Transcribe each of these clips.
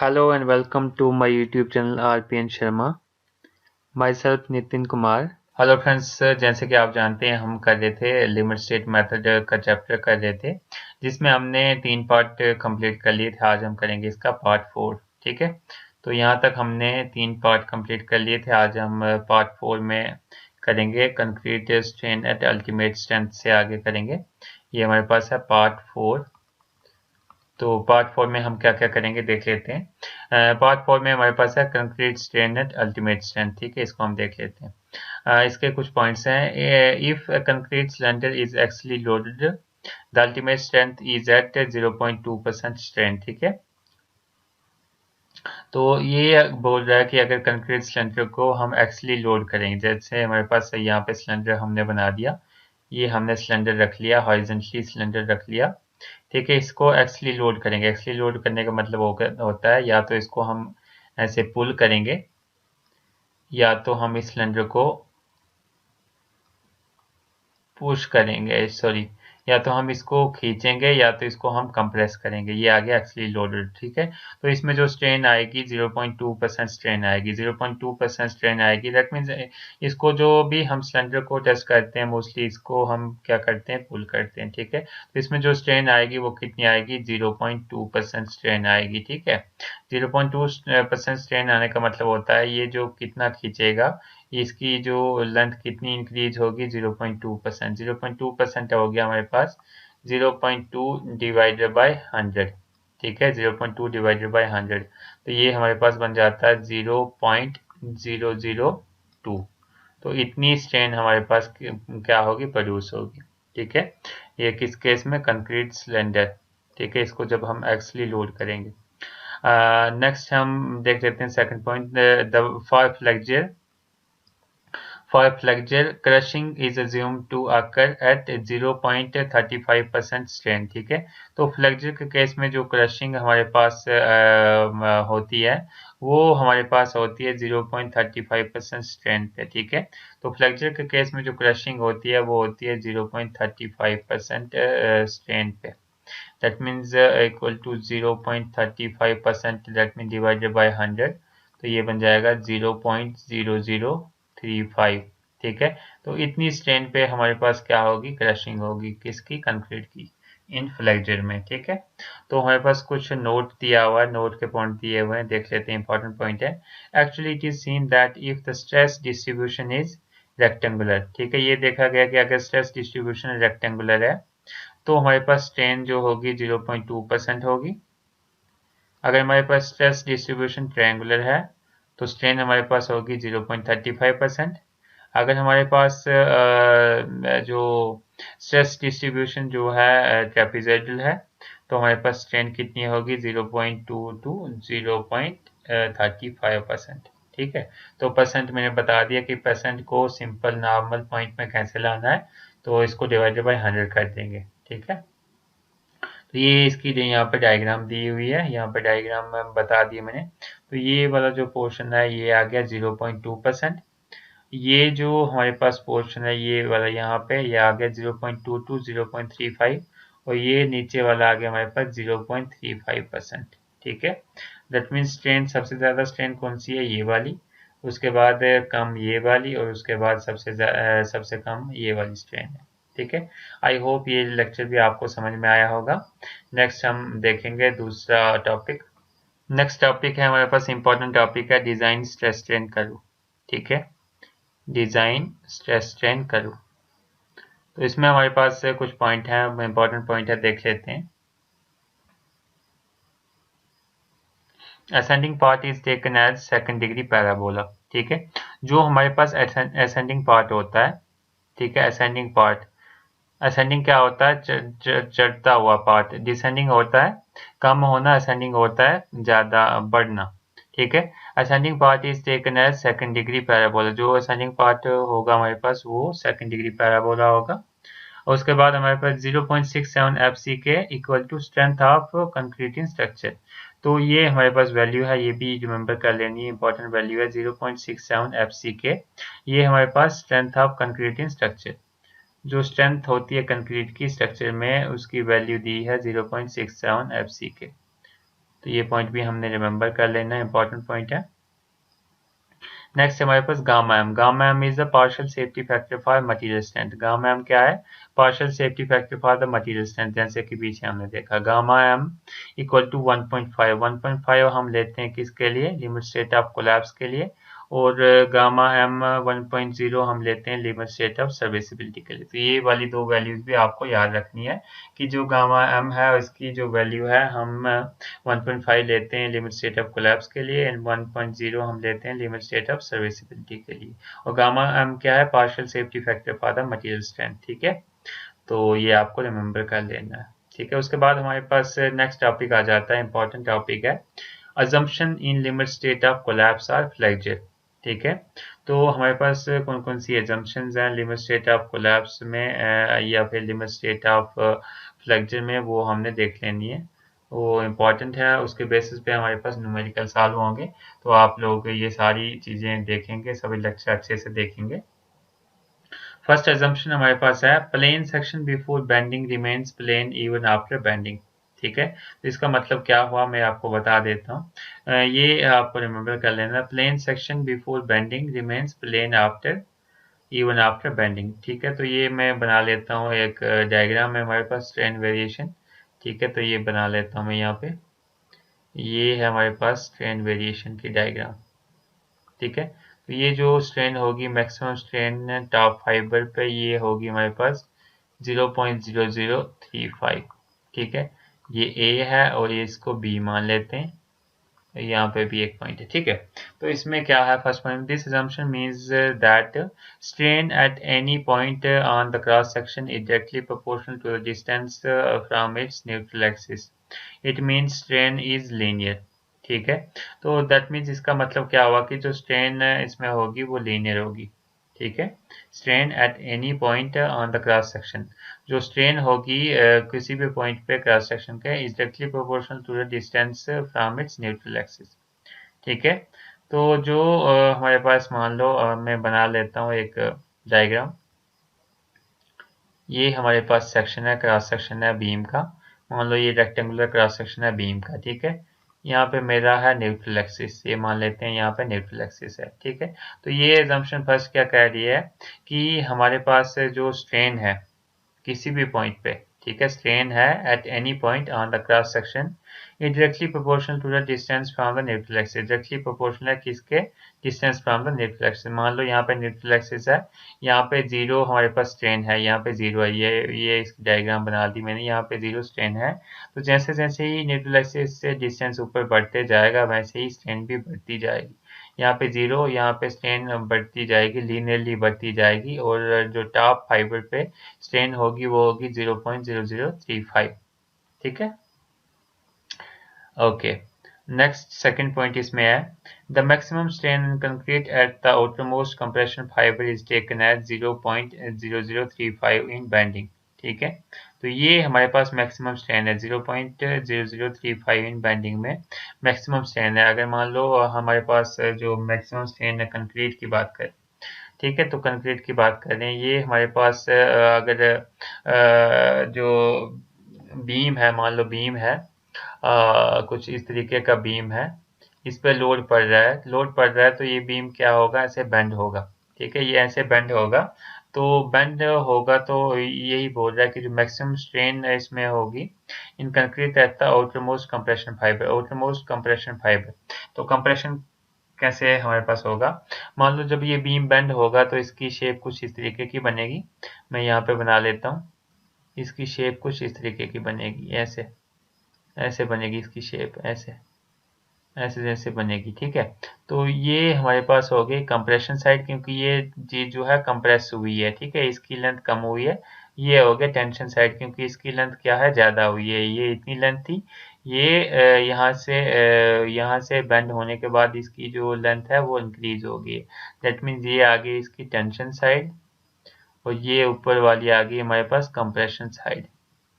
Hello and welcome to my YouTube channel RPN Sharma. Myself Nitin Kumar. Hello friends, जैसे कि आप जानते हैं हम कर रहे थे लिमिट स्टेट मेथड का चैप्टर कर रहे थे जिसमें हमने 3 पार्ट कंप्लीट कर लिए थे। आज हम करेंगे इसका पार्ट 4। ठीक है, तो यहाँ तक हमने 3 पार्ट कंप्लीट कर लिए थे। आज हम पार्ट 4 में करेंगे concrete strain at ultimate strength से आगे करेंगे। ये हमारे पास है पार्ट 4। तो पार्ट 4 में हम क्या क्या करेंगे देख लेते हैं। पार्ट 4 में हमारे पास है concrete strain at ultimate strength. ठीक है, इसको हम देख लेते हैं। इसके कुछ पॉइंट्स हैं। If concrete cylinder is actually loaded the ultimate strength is at 0.2% strain. ठीक है, तो ये बोल रहा है कि अगर कंक्रीट सिलेंडर को हम एक्चुअली लोड करेंगे, जैसे हमारे पास यहाँ पे सिलेंडर हमने बना दिया, ये हमने सिलेंडर रख लिया, हॉरिजॉन्टली सिलेंडर रख लिया। ठीक है, इसको एक्चुअली लोड करेंगे। एक्चुअली लोड करने का मतलब होता है या तो इसको हम ऐसे पुल करेंगे या तो हम इस सिलेंडर को पुश करेंगे, सॉरी, या तो हम इसको खींचेंगे या तो इसको हम कंप्रेस करेंगे। ये आ गया एक्चुअली लोडेड। ठीक है, तो इसमें जो स्ट्रेन आएगी 0.2% स्ट्रेन आएगी। 0.2% स्ट्रेन आएगी, दैट मीन्स इसको जो भी हम सिलेंडर को टेस्ट करते हैं मोस्टली इसको हम क्या करते हैं, पुल करते हैं। ठीक है, तो इसमें जो स्ट्रेन आएगी वो कितनी आएगी, 0.2% स्ट्रेन आएगी। ठीक है, 0.2% स्ट्रेन आने का मतलब होता है ये जो कितना खींचेगा, इसकी जो लेंथ कितनी इंक्रीज होगी, 0.2%। 0.2% हो गया हमारे पास 0.2 डिवाइडेड बाय 100। ठीक है, 0.2 डिवाइडेड बाय 100, तो ये हमारे पास बन जाता है 0.002। तो इतनी स्ट्रेन हमारे पास क्या होगी, प्रोड्यूस होगी। ठीक है, ये किस केस में, कंक्रीट सिलेंडर। ठीक है, इसको जब हम एक्चुअली लोड करेंगे। नेक्स्ट हम देख लेते हैं second point, the for flexure. For flexure, crushing is assumed to occur at 0.35% strain। ठीक है, तो फ्लेक्चर के केस में जो क्रशिंग हमारे पास होती है वो हमारे पास होती है 0.35% स्ट्रेन पे। ठीक है, तो फ्लेक्चर के केस में जो क्रशिंग होती है वो होती है 0.35% स्ट्रेन पे। That means equal to 0.35%, that mean divided by 100, तो ये बन जाएगा 0.0035। ठीक है, तो इतनी स्ट्रेन पे हमारे पास क्या होगी, क्रशिंग होगी, किसकी, कंक्रीट की, इन फ्लेक्चर में। ठीक है, तो हमारे पास कुछ नोट दिया हुआ है, नोट के पॉइंट दिए हुए हैं, देख लेते हैं। इंपॉर्टेंट पॉइंट है, actually it is seen that if the stress distribution is rectangular. ठीक है, ये देखा गया कि अगर स्ट्रेस डिस्ट्रीब्यूशन रेक्टेंगुलर है तो हमारे पास स्ट्रेन जो होगी 0.2% होगी। अगर हमारे पास स्ट्रेस डिस्ट्रीब्यूशन ट्रायंगुलर है तो स्ट्रेन हमारे पास होगी 0.35%। अगर हमारे पास जो स्ट्रेस डिस्ट्रीब्यूशन जो है ट्रेपेजॉइडल है तो हमारे पास स्ट्रेन कितनी होगी, 0.2 टू 0.35%। ठीक है, तो परसेंट मैंने बता दिया कि परसेंट को सिंपल नॉर्मल पॉइंट में कैसे लाना है, तो इसको डिवाइडेड बाय 100 कर देंगे। ठीक है, तो ये इसकी यहाँ पे डायग्राम दी हुई है, यहाँ पे डायग्राम में बता दिए मैंने। तो ये वाला जो पोर्शन है ये आ गया 0.2%। ये जो हमारे पास पोर्शन है ये वाला यहाँ पे ये आ गया 0.2 टू 0.35, और ये नीचे वाला आ गया हमारे पास 0.35%। ठीक है, दैट मीन्स स्ट्रेन, सबसे ज़्यादा स्ट्रेन कौन सी है, ये वाली, उसके बाद कम ये वाली, और उसके बाद सबसे कम ये वाली स्ट्रेन है। ठीक है, आई होप ये लेक्चर भी आपको समझ में आया होगा। नेक्स्ट हम देखेंगे दूसरा टॉपिक। नेक्स्ट टॉपिक है हमारे पास, इंपॉर्टेंट टॉपिक है, डिजाइन स्ट्रेस स्ट्रेन कर्व। ठीक है, डिजाइन स्ट्रेस स्ट्रेन कर्व, तो इसमें हमारे पास कुछ पॉइंट हैं, इंपॉर्टेंट पॉइंट है, देख लेते हैं। Ascending part is taken as second degree parabola. ठीक है, जो हमारे पास असेंडिंग पार्ट होता है, ठीक है, असेंडिंग पार्ट, असेंडिंग क्या होता है, चढ़ता हुआ पार्ट। डिसेंडिंग होता है कम होना, असेंडिंग होता है ज्यादा बढ़ना। ठीक है, ascending part is taken as second degree parabola. जो असेंडिंग पार्ट होगा हमारे पास वो सेकंड डिग्री पैराबोला होगा। और उसके बाद हमारे पास 0.67 FCK equal to strength of concreting structure. तो ये हमारे पास वैल्यू है, ये भी रिमेंबर कर लेनी है, इंपॉर्टेंट वैल्यू है 0.67 FCK। ये हमारे पास स्ट्रेंथ ऑफ कंक्रीटिंग स्ट्रक्चर, जो स्ट्रेंथ होती है कंक्रीट की स्ट्रक्चर में, उसकी वैल्यू दी है 0.67 FCK। तो ये पॉइंट भी हमने रिमेंबर कर लेना, इंपॉर्टेंट पॉइंट है। नेक्स्ट हमारे पास gamma M is the partial safety factor for material strength. Gamma M क्या है? Partial safety factor for the material strength. जैसे कि पीछे हमने देखा गामा एम इक्वल टू 1.5। 1.5 हम लेते हैं किसके लिए? लिमिट स्टेट ऑफ कोलैप्स के लिए। और गामा एम 1.0 हम लेते हैं लिमिट स्टेट ऑफ सर्विसिबिलिटी के लिए। तो ये वाली दो वैल्यूज भी आपको याद रखनी है कि जो गामा एम है उसकी जो वैल्यू है हम 1.5 लेते हैं लिमिट स्टेट ऑफ कोलैप्स के लिए एंड 1.0 हम लेते हैं लिमिट स्टेट ऑफ सर्विसिबिलिटी के लिए। और गामा एम क्या है? Partial safety factor for the material strength. ठीक है, तो ये आपको रिमेंबर कर लेना है। ठीक है, उसके बाद हमारे पास नेक्स्ट टॉपिक आ जाता है, इंपॉर्टेंट टॉपिक है assumption in limit state of collapse or flexure। ठीक है, तो हमारे पास कौन कौन सी assumptions हैं लिमिट स्टेट ऑफ कोलैप्स में या फिर लिमिट स्टेट ऑफ फ्लेक्चर में, वो हमने देख लेनी है। वो इम्पॉर्टेंट है, उसके बेसिस पे हमारे पास न्यूमेरिकल सॉल्व होंगे। तो आप लोग ये सारी चीज़ें देखेंगे, सभी लेक्चर अच्छे से देखेंगे। फर्स्ट assumption हमारे पास है plane section before bending remains plane even after bending. ठीक है, तो इसका मतलब क्या हुआ मैं आपको बता देता हूँ। ये आपको रिमेम्बर कर लेना, plane section before bending remains plane after even after bending. ठीक है, तो ये मैं बना लेता हूँ एक डायग्राम है हमारे पास स्ट्रेन वेरिएशन। ठीक है, तो ये बना लेता हूँ मैं यहाँ पे। ये है हमारे पास स्ट्रेन वेरिएशन की डायग्राम। ठीक है, तो ये जो स्ट्रेन होगी मैक्सिमम स्ट्रेन टॉप फाइबर पे, ये होगी हमारे पास 0.0035। ठीक है, ये ए है और ये इसको बी मान लेते हैं, यहाँ पे भी एक पॉइंट है। ठीक है, तो इसमें क्या है? First point, this assumption means that strain at any point on the cross section is directly proportional to the distance from its neutral axis। It means strain is linear। ठीक है, तो दैट मीन्स इसका मतलब क्या हुआ कि जो strain इसमें होगी वो लीनियर होगी। ठीक है, strain at any point on the cross section, जो स्ट्रेन होगी किसी भी पॉइंट पे क्रॉस सेक्शन के, is directly proportional to the distance from its neutral axis. ठीक है, तो जो हमारे पास मान लो मैं बना लेता हूँ एक डायग्राम। ये हमारे पास सेक्शन है, क्रॉस सेक्शन है बीम का। मान लो ये रेक्टेंगुलर क्रॉस सेक्शन है बीम का। ठीक है, यहाँ पे मेरा है न्यूट्रल एक्सिस, ये मान लेते हैं यहाँ पे न्यूट्रल एक्सिस है। ठीक है, तो ये एजम्पशन फर्स्ट क्या कह रही है कि हमारे पास जो स्ट्रेन है किसी भी पॉइंट पे, ठीक है, स्ट्रेन है at any point on the cross section, ये directly proportional to the distance from the neutral axis. Directly proportional है किसके? Distance from the neutral axis. मान लो यहाँ पे न्यूट्रल एक्सिस है, यहाँ पे जीरो हमारे पास स्ट्रेन है, यहाँ पे जीरो है, ये इसकी डायग्राम बना दी मैंने, यहाँ पे जीरो स्ट्रेन है। तो जैसे जैसे ही न्यूट्रल एक्सिस से डिस्टेंस ऊपर बढ़ते जाएगा वैसे ही स्ट्रेन भी बढ़ती जाएगी। यहाँ पे जीरो, यहाँ पे स्ट्रेन बढ़ती जाएगी, लीनियरली बढ़ती जाएगी, और जो टॉप फाइबर पे स्ट्रेन होगी वो होगी 0.0035। ठीक है, ओके। नेक्स्ट सेकंड पॉइंट इसमें है the maximum strain in concrete at the outermost compression fibre is taken at 0.0035 in bending. ठीक है, तो ये हमारे पास मैक्सिमम स्ट्रेन है 0.0035 इन बेंडिंग में मैक्सिमम स्ट्रेन है। अगर मान लो हमारे पास जो मैक्सिमम स्ट्रेन है कंक्रीट की बात करें, ठीक है, तो कंक्रीट की बात करें, ये हमारे पास अगर जो बीम है, मान लो बीम है कुछ इस तरीके का बीम है, इस पे लोड पड़ रहा है, तो ये बीम क्या होगा? ऐसे बेंड होगा। ठीक है, ये ऐसे बेंड होगा, तो बेंड होगा तो यही बोल रहा है कि जो मैक्सिमम स्ट्रेन इसमें होगी इन concrete at the outermost compression fibre. Outermost compression fibre, तो कंप्रेशन कैसे हमारे पास होगा? मान लो जब ये बीम बेंड होगा तो इसकी शेप कुछ इस तरीके की बनेगी। मैं यहाँ पे बना लेता हूँ, इसकी शेप कुछ इस तरीके की बनेगी, ऐसे ऐसे बनेगी इसकी शेप, ऐसे ऐसे जैसे बनेगी। ठीक है, तो ये हमारे पास हो गई कंप्रेशन साइड, क्योंकि ये चीज जो है कंप्रेस हुई है। ठीक है, इसकी लेंथ कम हुई है। ये हो गया टेंशन साइड, क्योंकि इसकी लेंथ क्या है? ज्यादा हुई है, ये इतनी लेंथ थी, ये यहाँ से बेंड होने के बाद इसकी जो लेंथ है वो इंक्रीज हो गई। दैट मीन्स ये आ गई इसकी टेंशन साइड, और ये ऊपर वाली आ गई हमारे पास कंप्रेशन साइड।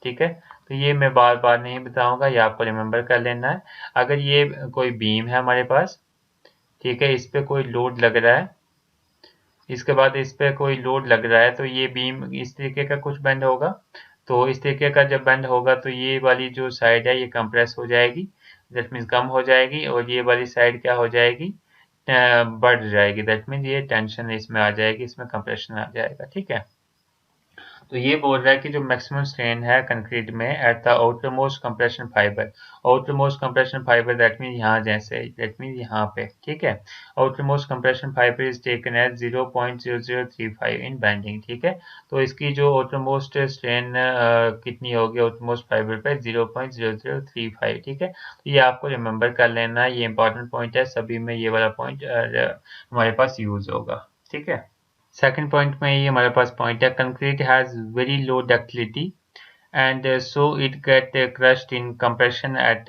ठीक है, तो ये मैं बार बार नहीं बताऊंगा, ये आपको रिमेम्बर कर लेना है। अगर ये कोई बीम है हमारे पास, ठीक है, इस पे कोई लोड लग रहा है, इसके बाद इस पे कोई लोड लग रहा है, तो ये बीम इस तरीके का कुछ बेंड होगा। तो इस तरीके का जब बेंड होगा तो ये वाली जो साइड है ये कंप्रेस हो जाएगी। दैट मीन्स कम हो जाएगी, और ये वाली साइड क्या हो जाएगी, बढ़ जाएगी। दैट मीन्स ये टेंशन इसमें आ जाएगी, इसमें कंप्रेशन आ जाएगा। ठीक है, तो ये बोल रहा है कि जो मैक्सिमम स्ट्रेन है कंक्रीट में at the outermost compression fibre, outermost compression fibre that mean यहाँ जैसे, दैट मीन यहाँ पे। ठीक है, outermost compression fibre is taken as 0.0035 in bending. ठीक है, तो इसकी जो आउटर मोस्ट स्ट्रेन कितनी होगी आउटर मोस्ट फाइबर पे, 0.0035। ठीक है, तो ये आपको रिमेंबर कर लेना है, ये इंपॉर्टेंट पॉइंट है, सभी में ये वाला पॉइंट हमारे पास यूज होगा। ठीक है, सेकंड पॉइंट में ये हमारे पास पॉइंट है, concrete has very low ductility and so it get crushed in compression at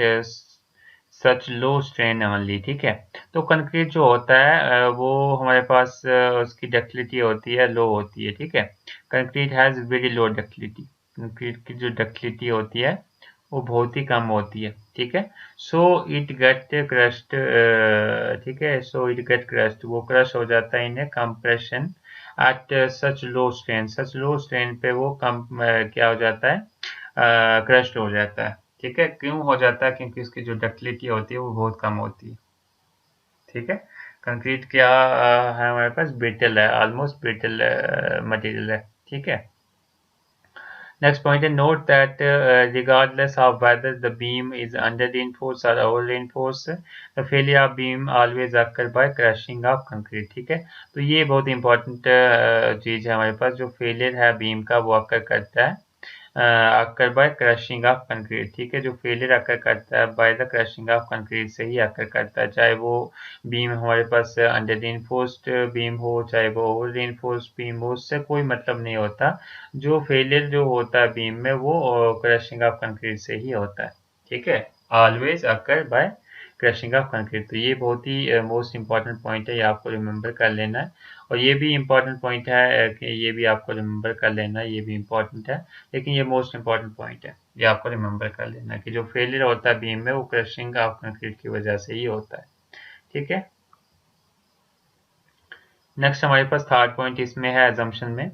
such low strain only. ठीक है, तो कंक्रीट जो होता है वो हमारे पास उसकी डक्टिलिटी होती है, लो होती है। ठीक है, concrete has very low ductility, concrete की जो डक्टिलिटी होती है वो बहुत ही कम होती है। ठीक है, सो इट गेट क्रश्ड, ठीक है, सो इट गेट क्रश्ड, वो क्रश हो जाता है इन्हें compression at such low strain पे वो कम क्या हो जाता है, क्रश्ड हो जाता है। ठीक है, क्यों हो जाता है, क्योंकि उसकी जो डक्टिलिटी होती है वो बहुत कम होती है। ठीक है, कंक्रीट क्या है हमारे पास, ब्रिटल है, ऑलमोस्ट ब्रिटल मटेरियल है। ठीक है, next point is note that regardless of whether the beam is under reinforced or over reinforced, the failure of beam always occur by crushing of concrete। ठीक है, तो ये बहुत इंपॉर्टेंट चीज़ है हमारे पास, जो फेलियर है बीम का वो अक्कर करता है occur by crushing of concrete. ठीक है, जो फेलियर अक्कर करता है by the crushing of concrete से ही अक्कर करता है, चाहे वो बीम हमारे पास अंडर रीइंफोर्स्ड बीम हो, चाहे वो ओवर रीइंफोर्स्ड बीम हो, उससे कोई मतलब नहीं होता। जो फेलियर जो होता है बीम में वो क्रशिंग ऑफ कंक्रीट से ही होता है। ठीक है, always occur by crushing of concrete. तो ये बहुत ही मोस्ट इंपॉर्टेंट पॉइंट है, ये आपको रिमेंबर कर लेना है। और ये भी इंपॉर्टेंट पॉइंट है कि ये भी आपको रिमेंबर कर लेना है, ये भी इंपॉर्टेंट है, लेकिन ये मोस्ट इंपॉर्टेंट पॉइंट है, ये आपको रिमेंबर कर लेना है कि जो फेलियर होता है बीम में वो क्रशिंग ऑफ कंक्रीट की वजह से ही होता है। ठीक है, नेक्स्ट हमारे पास थर्ड पॉइंट इसमें है एजम्पशन में,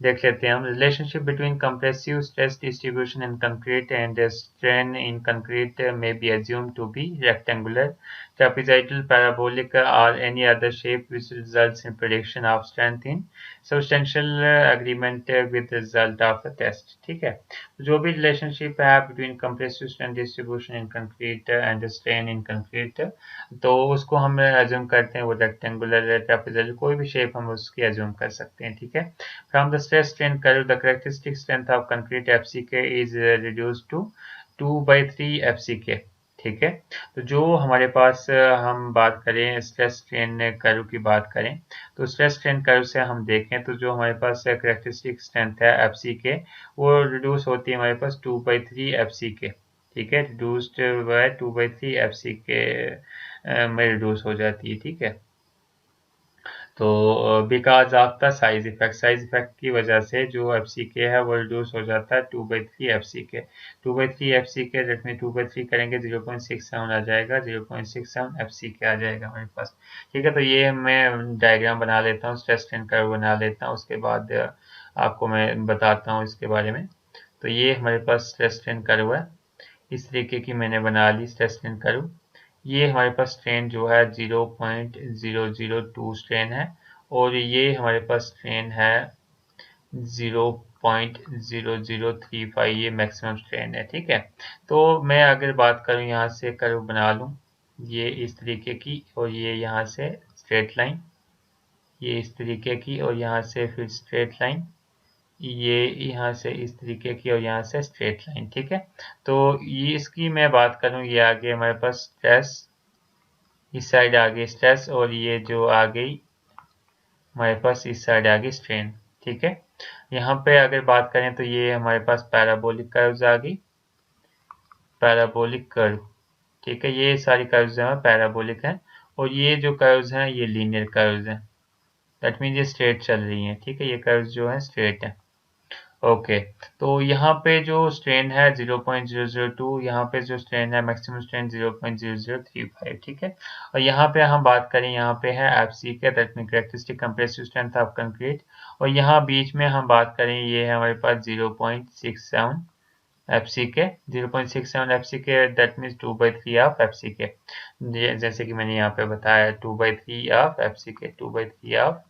देख लेते हैं हम। Relationship between compressive stress distribution in concrete and strain in concrete में B assumed to be rectangular, trapezoidal, parabolic or any other shape which results in prediction of strength in substantial agreement with the result of the test। ठीक है, जो भी relationship है between compressive strain distribution in concrete and strain in concrete, तो उसको हम assume करते हैं वो रेक्टेंगुलर है, ट्रेपेजोइडल, कोई भी शेप हम उसकी एज्यूम कर सकते हैं। ठीक है, from the stress strain curve the characteristic strength of concrete FCK is reduced to 2/3 FCK. ठीक है, तो जो हमारे पास हम बात करें स्ट्रेस स्ट्रेन कर्व की बात करें, तो स्ट्रेस स्ट्रेन कर्व से हम देखें तो जो हमारे पास कैरेक्टरिस्टिक स्ट्रेंथ है एफसीके वो रिड्यूस होती है हमारे पास 2/3 एफसीके। ठीक है, रिड्यूस्ड बाय 2/3 एफसीके में रिड्यूस हो जाती है। ठीक है, तो because of the size effect की वजह से जो एफ सी के है वो रिड्यूस हो जाता है 2/3 एफ सी के। 2/3 एफ सी के रेट में 2/3 करेंगे 0.67 आ जाएगा, 0.67 एफ सी के आ जाएगा हमारे पास। ठीक है, तो ये मैं डायग्राम बना लेता हूँ, स्ट्रेस स्ट्रेन कर्व बना लेता हूँ, उसके बाद आपको मैं बताता हूँ इसके बारे में। तो ये हमारे पास स्ट्रेस स्ट्रेन कर्व है, इस तरीके की मैंने बना ली स्ट्रेस स्ट्रेन कर्व। ये हमारे पास स्ट्रेन जो है 0.002 स्ट्रेन है, और ये हमारे पास स्ट्रेन है 0.0035, ये मैक्सिमम स्ट्रेन है। ठीक है, तो मैं अगर बात करूं यहाँ से कर्व बना लूं ये इस तरीके की, और ये यहाँ से स्ट्रेट लाइन, ये इस तरीके की, और यहाँ से फिर स्ट्रेट लाइन, ये यहाँ से इस तरीके की, और यहाँ से स्ट्रेट लाइन। ठीक है, तो ये इसकी मैं बात करूं, ये आगे हमारे पास स्ट्रेस, इस साइड आ गई स्ट्रेस, और ये जो आ गई हमारे पास इस साइड आ गई स्ट्रेन। ठीक है, यहाँ पे अगर बात करें तो ये हमारे पास पैराबोलिक कर्व्स आ गई, पैराबोलिक कर्व। ठीक है, ये सारी कर्व्स जो है पैराबोलिक हैं, और ये जो कर्व्स हैं ये लीनियर कर्व्स हैं, दैट मीन्स ये स्ट्रेट चल रही हैं। ठीक है, ये कर्व्स जो हैं स्ट्रेट हैं। ओके, तो यहाँ पे जो स्ट्रेन है 0.002, यहाँ पे जो स्ट्रेन है मैक्सिमम स्ट्रेन 0.0035। ठीक है, और यहाँ पे हम बात करें, यहाँ पे है एफ सी के, that mean characteristic compressive strength of concrete, और यहाँ बीच में हम बात करें ये है हमारे पास 0.67 FCK 0.67 FCK, that means 2/3 of FCK। जैसे कि मैंने यहाँ पे बताया 2/3 of FCK, 2/3 of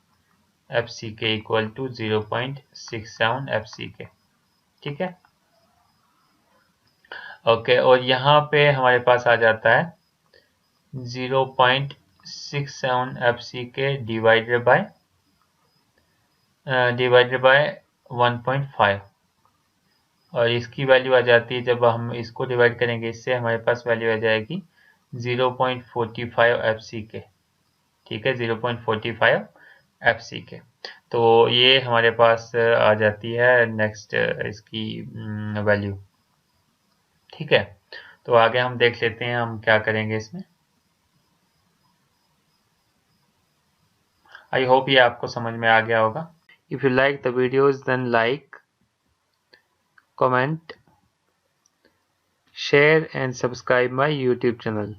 FCK equal to 0.67 FCK। ठीक है, ओके। और यहाँ पे हमारे पास आ जाता है 0.67 FCK डिवाइडेड बाय 1.5, और इसकी वैल्यू आ जाती है, जब हम इसको डिवाइड करेंगे इससे, हमारे पास वैल्यू आ जाएगी 0.45 FCK। ठीक है, 0.45 FCK। तो ये हमारे पास आ जाती है नेक्स्ट इसकी वैल्यू। ठीक है, तो आगे हम देख लेते हैं हम क्या करेंगे इसमें। आई होप ये आपको समझ में आ गया होगा। If you like the videos then like, comment, share and subscribe my YouTube channel.